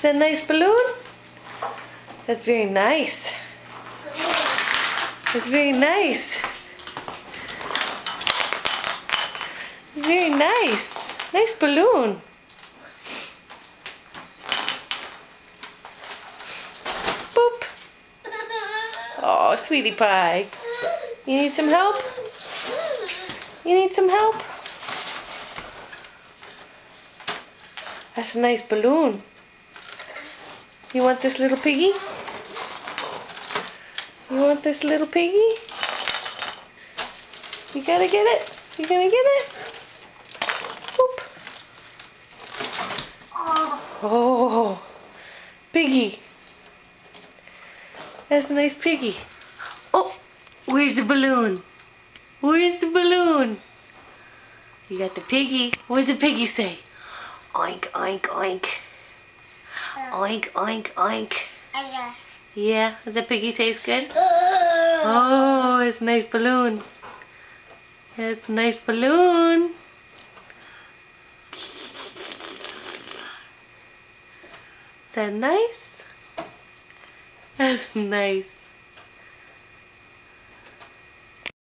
that a nice balloon? That's very nice. That's very nice. Very nice. Nice balloon. Boop. Oh, sweetie pie. You need some help? You need some help? That's a nice balloon. You want this little piggy? You want this little piggy? You gotta get it. You gonna get it? Boop. Oh, piggy. That's a nice piggy. Oh, where's the balloon? Where's the balloon? You got the piggy. What does the piggy say? Oink, oink, oink. Oink, oink, oink. Yeah, does the piggy taste good? Oh, it's a nice balloon. It's a nice balloon. Is that nice? That's nice.